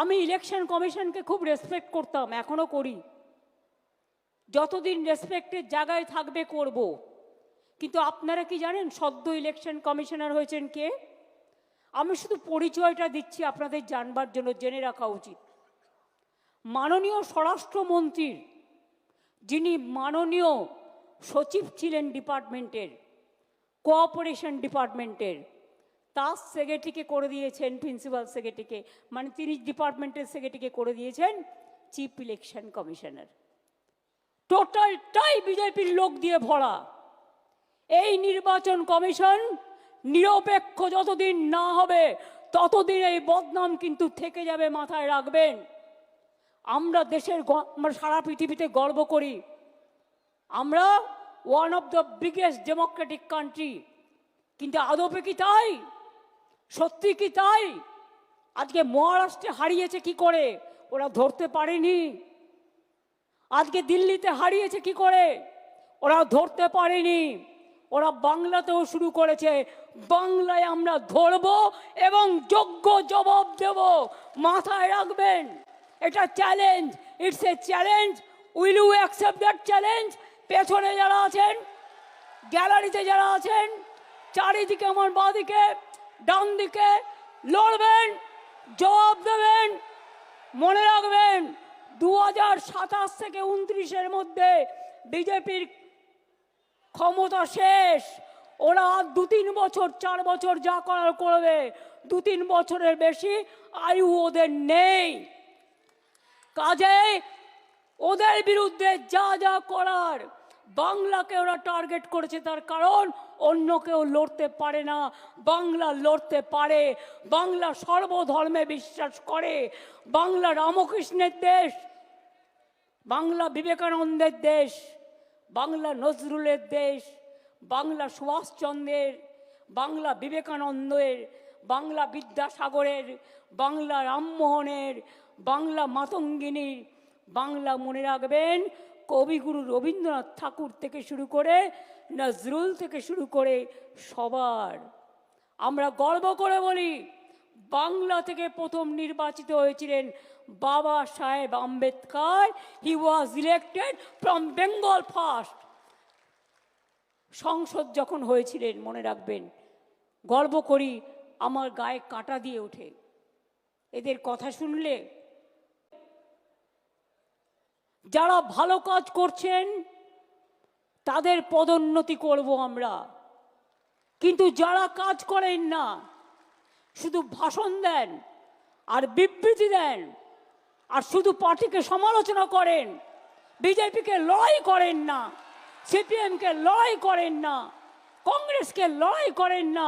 আমি ইলেকশন কমিশনকে খুব রেসপেক্ট করতাম, এখনো করি, যতদিন রেসপেক্টের জায়গায় থাকবে করব। কিন্তু আপনারা কি জানেন সদ্য ইলেকশন কমিশনার হয়েছেন কে? আমি শুধু পরিচয়টা দিচ্ছি আপনাদের জানবার জন্য, জেনে রাখা উচিত। মাননীয় স্বরাষ্ট্রমন্ত্রীর যিনি মাননীয় সচিব ছিলেন ডিপার্টমেন্টের, কোঅপারেশন ডিপার্টমেন্টের, তার সেক্রেটারিকে করে দিয়েছেন, প্রিন্সিপাল সেক্রেটারিকে, মানে তিনি ডিপার্টমেন্টের সেক্রেটারিকে করে দিয়েছেন চিফ ইলেকশন কমিশনার। টোটালটাই বিজেপির লোক দিয়ে ভরা। এই নির্বাচন কমিশন নিরপেক্ষ যতদিন না হবে ততদিন এই বদনাম কিন্তু থেকে যাবে, মাথায় রাখবেন। আমরা দেশের, আমরা সারা পৃথিবীতে গর্ব করি, আমরা one of the biggest Democratic country. কিন্তু আদপে কি তাই? সত্যি কি তাই? আজকে মহারাষ্ট্রে হারিয়েছে কি করে? ওরা ধরতে পারেনি। আজকে দিল্লিতে হারিয়েছে কি করে? ওরা ধরতে পারেনি। ওরা বাংলাতেও শুরু করেছে, বাংলায় আমরা ধরব এবং যোগ্য জবাব দেব, মাথায় রাখবেন। এটা challenge, it's a challenge. Will you accept that challenge? পেছনে যারা আছেন, গ্যালারিতে যারা আছেন, চারিদিকে আমার বাঁদিকে ডান দিকে, লড়বেন, জবাব দেবেন। মনে রাখবেন 2027 থেকে 29-এর মধ্যে বিজেপির ক্ষমতা শেষ। ওরা 2-3 বছর 4 বছর যা করার করবে, 2-3 বছরের বেশি আয়ু ওদের নেই। কাজে ওদের বিরুদ্ধে যা যা করার, বাংলাকে ওরা টার্গেট করেছে, তার কারণ অন্য কেউ লড়তে পারে না, বাংলা লড়তে পারে। বাংলা সর্বধর্মে বিশ্বাস করে, বাংলা রামকৃষ্ণের দেশ, বাংলা বিবেকানন্দের দেশ, বাংলা নজরুলের দেশ, বাংলা সুভাষচন্দ্রের, বাংলা বিবেকানন্দের, বাংলা বিদ্যাসাগরের, বাংলা রামমোহনের, বাংলা মাতঙ্গিনীর, বাংলা মনে রাখবেন কবিগুরু রবীন্দ্রনাথ ঠাকুর থেকে শুরু করে নজরুল থেকে শুরু করে সবার। আমরা গর্ব করে বলি, বাংলা থেকে প্রথম নির্বাচিত হয়েছিলেন Baba Saheb Ambedkar. He was elected from Bengal first. সংসদ যখন হয়েছিলেন, মনে রাখবেন, গর্ব করি, আমার গায়ে কাঁটা দিয়ে ওঠে এদের কথা শুনলে। যারা ভালো কাজ করছেন তাদের পদোন্নতি করব আমরা, কিন্তু যারা কাজ করেন না, শুধু ভাষণ দেন আর বিবৃতি দেন আর শুধু পার্টিকে সমালোচনা করেন, বিজেপিকে লড়াই করেন না, সিপিএমকে লড়াই করেন না, কংগ্রেসকে লড়াই করেন না,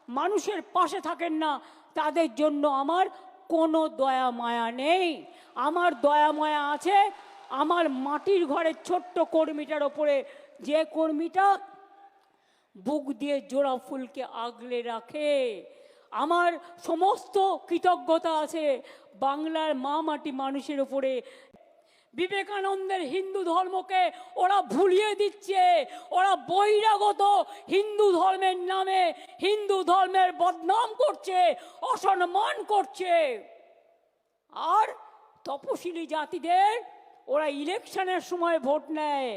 মানুষের পাশে থাকেন না, তাদের জন্য আমার কোনো দয়া মায়া নেই। আমার দয়া মায়া আছে আমার মাটির ঘরের ছোট্ট কর্মীটার ওপরে, যে কর্মীটা বুক দিয়ে জোড়া ফুলকে আগলে রাখে। আমার সমস্ত কৃতজ্ঞতা আছে বাংলার মা মাটি মানুষের উপরে। বিবেকানন্দের হিন্দু ধর্মকে ওরা ভুলিয়ে দিচ্ছে, ওরা বহিরাগত হিন্দু ধর্মের নামে হিন্দু ধর্মের বদনাম করছে, অসম্মান করছে। আর তপশিলি জাতিদের ওরা ইলেকশনের সময় ভোট নেয়,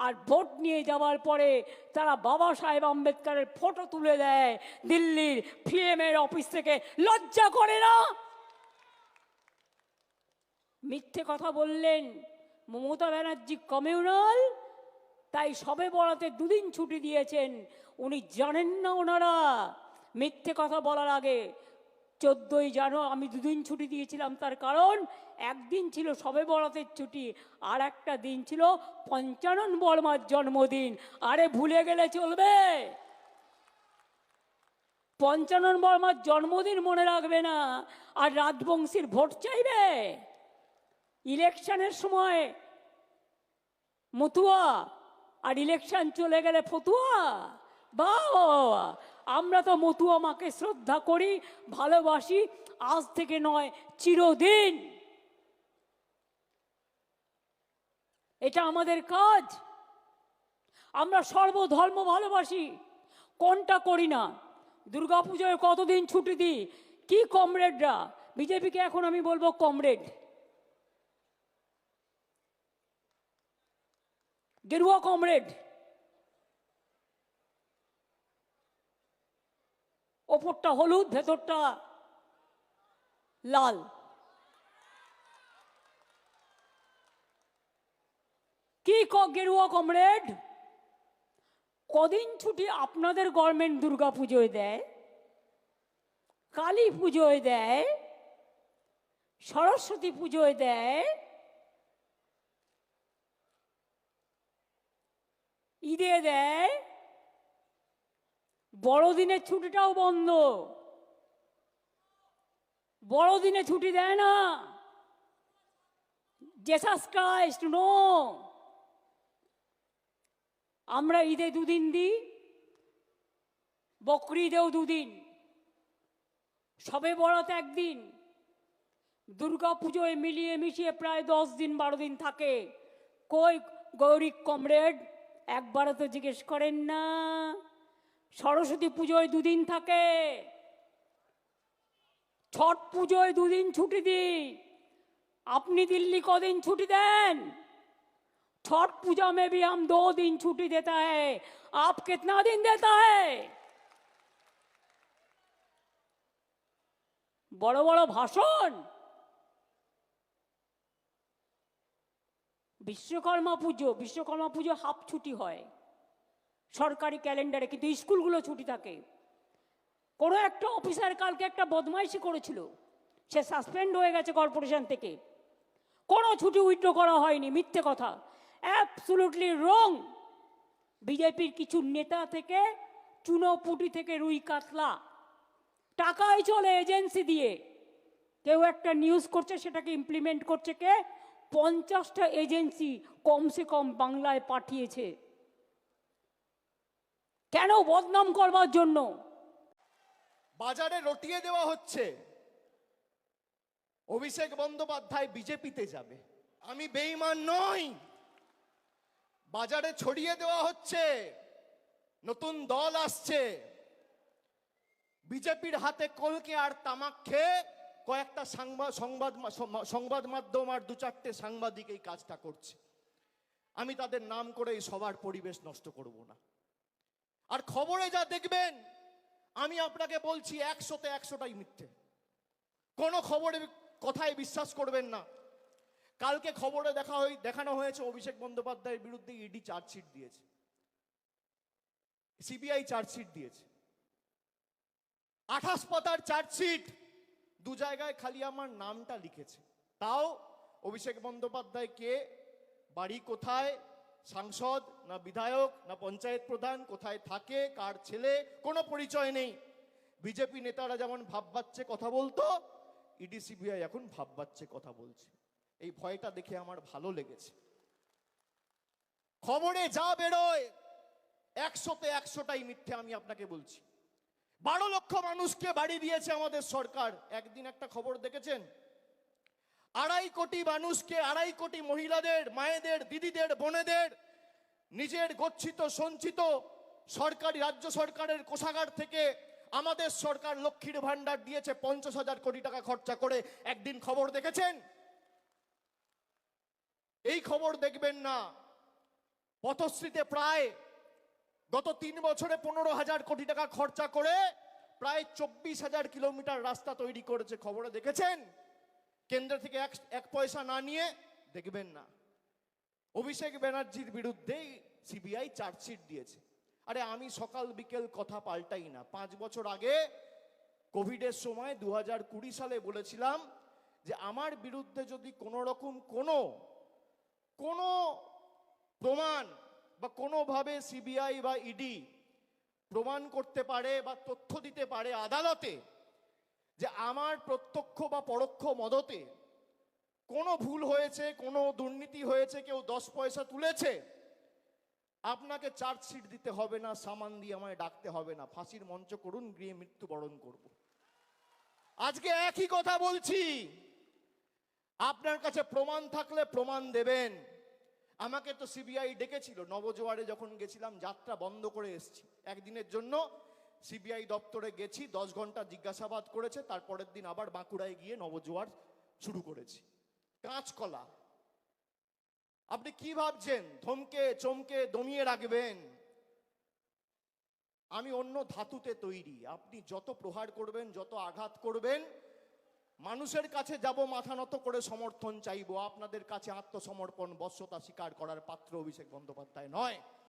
আর ভোট নিয়ে যাওয়ার পরে তারা বাবা সাহেব আম্বেদকরের ফটো তুলে দেয় দিল্লির পিএমের অফিস থেকে। লজ্জা করে না? মিথ্যে কথা বললেন মমতা ব্যানার্জি কমিউনাল, তাই সবে বরাতে 2 দিন ছুটি দিয়েছেন। উনি জানেন না ওনারা মিথ্যে কথা বলার আগে 14ই জানুয়ারি আমি 2 দিন ছুটি দিয়েছিলাম, তার কারণ একদিন ছিল সবে বরাতের ছুটি, আর একটা দিন ছিল পঞ্চানন বর্মার জন্মদিন। আরে ভুলে গেলে চলবে? পঞ্চানন বর্মার জন্মদিন মনে রাখবে না আর রাজবংশীর ভোট চাইবে? ইলেকশনের সময় মতুয়া আর ইলেকশন চলে গেলে ফতুয়া। বাবা, আমরা তো মতুয়া মাকে শ্রদ্ধা করি, ভালোবাসি, আজ থেকে নয় চিরদিন। এটা আমাদের কাজ। আমরা সর্বধর্ম ভালোবাসি, কোনটা করি না? দুর্গাপুজোয় কতদিন ছুটি দিই, কি কমরেডরা বিজেপিকে এখন আমি বলবো কমরেড, গেরুয়া কমরেড। ওপরটা হলুদ, ভেতরটা লাল। কি গেরুয়া কমরেড, কদিন ছুটি আপনাদের গভর্নমেন্ট দুর্গা পুজোয় দেয়, কালী পুজোয় দেয়, সরস্বতী পুজোয় দেয়, ঈদে দেয়, বড়দিনের ছুটিটাও বন্ধ। বড়দিনে ছুটি দেয় না। Jesus Christ no. আমরা ঈদে দুদিন দিই, বকরিদেও দুদিন, সবে বরাত একদিন, দুর্গা পুজোয় মিলিয়ে মিশিয়ে প্রায় 10 দিন 12 দিন থাকে। কই গৌরী কমরেড, একবারও তো জিজ্ঞেস করেন না। সরস্বতী পুজোয় 2 দিন থাকে, ছট পুজোয় 2 दिन ছুটি দিই। আপনি दिल्ली কদিন ছুটি দেন? छठ पूजा में भी हम 2 दिन छुट्टी देता है, आप कितना दिन देता है? बड़ो बड़ो भाषण। विश्वकर्मा पुजो हाफ छुट्टी है सरकारी कैलेंडारे, किन्तु स्कूलगुलो छुट्टी थाके। কোনো একটা অফিসার কালকে একটা বদমাইশি করেছিল, সে সাসপেন্ড হয়ে গেছে কর্পোরেশন থেকে। কোনো ছুটি উইথড্র করা হয়নি, মিথ্যে কথা, অ্যাবসলিউটলি রং। বিজেপির কিছু নেতা থেকে, চুনোপুটি থেকে রুই কাতলা, টাকাই চলে এজেন্সি দিয়ে। কেউ একটা নিউজ করছে, সেটাকে ইমপ্লিমেন্ট করছে কে? 50টা এজেন্সি কমসে কম বাংলায় পাঠিয়েছে। কেন? বদনাম করবার জন্য। বাজারে রটিয়ে দেওয়া হচ্ছে অভিষেক বন্দ্যোপাধ্যায় বিজেপিতে যাবে। আমি বেঈমান নই। বাজারে ছড়িয়ে দেওয়া হচ্ছে নতুন দল আসছে। বিজেপির হাতে কলকে আর তামাক খেয়ে কয়েকটা সংবাদ মাধ্যম আর 2-4টে সাংবাদিক এই কাজটা করছে। আমি তাদের নাম করে এই সবার পরিবেশ নষ্ট করব না। আর খবরে যা দেখবেন, আমি আপনাকে বলছি 100তে 100টাই মিথ্যে। কোনো খবরের কথায় বিশ্বাস করবেন না। কালকে খবরে দেখানো হয়েছে অভিষেক বন্দ্যোপাধ্যায়ের বিরুদ্ধে ইডি চার্জশিট দিয়েছে, সিবিআই চার্জশিট দিয়েছে। 28 পাতার চার্জশিট, 2 জায়গায় খালি আমার নামটা লিখেছে। তাও অভিষেক বন্দ্যোপাধ্যায় কে, বাড়ি কোথায়, সাংসদ না বিধায়ক না পঞ্চায়েত প্রধান, কোথায় থাকে, কার ছেলে, কোনো পরিচয় নেই। বিজেপি নেতারা যেমন ভাববাচ্ছে কথা বলতো, ইডি সিবিআই এখন ভাববাচ্ছে কথা বলছে। এই ভয়টা দেখে আমার ভালো লেগেছে। খবরে যা বেরোয় 100তে 100টাই মিথ্যে, আমি আপনাকে বলছি। 12 লক্ষ মানুষকে বাড়ি দিয়েছে আমাদের সরকার। একদিন একটা খবর দেখেছেন? 2.5 কোটি মানুষকে, 2.5 কোটি মহিলাদের, মায়েদের, দিদিদের, বোনেদের নিজের গচ্ছিত সঞ্চিত সরকারি, রাজ্য সরকারের কোষাগার থেকে আমাদের সরকার লক্ষ্মীর ভান্ডার দিয়েছে 50,000 কোটি টাকা খরচা করে। একদিন খবর দেখেছেন? এই খবর দেখবেন না। পথশ্রীতে প্রায় গত 3 বছরে 15,000 কোটি টাকা খরচা করে প্রায় 24,000 কিলোমিটার রাস্তা তৈরি করেছে। খবরে দেখেছেন? কেন্দ্র থেকে এক পয়সা না নিয়ে দেখবেন না। অভিষেক ব্যানার্জির বিরুদ্ধে সিবিআই চার্জশিট দিয়েছে। আরে আমি সকাল বিকেল কথা পাল্টাই না। 5 বছর আগে কোভিডের সময় 2020 সালে বলেছিলাম যে আমার বিরুদ্ধে যদি কোনো রকম কোনো প্রমাণ বা কোনোভাবে সিবিআই বা ইডি প্রমাণ করতে পারে বা তথ্য দিতে পারে আদালতে যে আমার প্রত্যক্ষ বা পরোক্ষ মদতে কোনো ভুল হয়েছে, কোনো দুর্নীতি হয়েছে, কেউ 10 পয়সা তুলেছে, আপনাকে চার্জশিট দিতে হবে না, সামান দিয়ে আমায় ডাকতে হবে না, ফাঁসির মঞ্চ করুন, গিয়ে মৃত্যুবরণ করব। আজকে একই কথা বলছি। আপনার কাছে প্রমাণ থাকলে প্রমাণ দেবেন। আমাকে তো সিবিআই ডেকেছিল, নবজোয়ারে যখন গেছিলাম, যাত্রা বন্ধ করে এসেছি একদিনের জন্য। সিবিআই দপ্তরে গেছি, 10 ঘন্টা জিজ্ঞাসাবাদ করেছে, তারপরের দিন আবার বাঁকুড়ায় গিয়ে নবজোয়ার শুরু করেছি। কাঁচকলা, আপনি কি ভাবছেন ধমকে চমকে দমিয়ে রাখবেন? আমি অন্য ধাতুতে তৈরি, আপনি যত প্রহার করবেন, যত আঘাত করবেন, মানুষের কাছে যাব মাথা নত করে সমর্থন চাইবো। আপনাদের কাছে আত্মসমর্পণ বশ্যতা স্বীকার করার পাত্র অভিষেক বন্দ্যোপাধ্যায় নয়।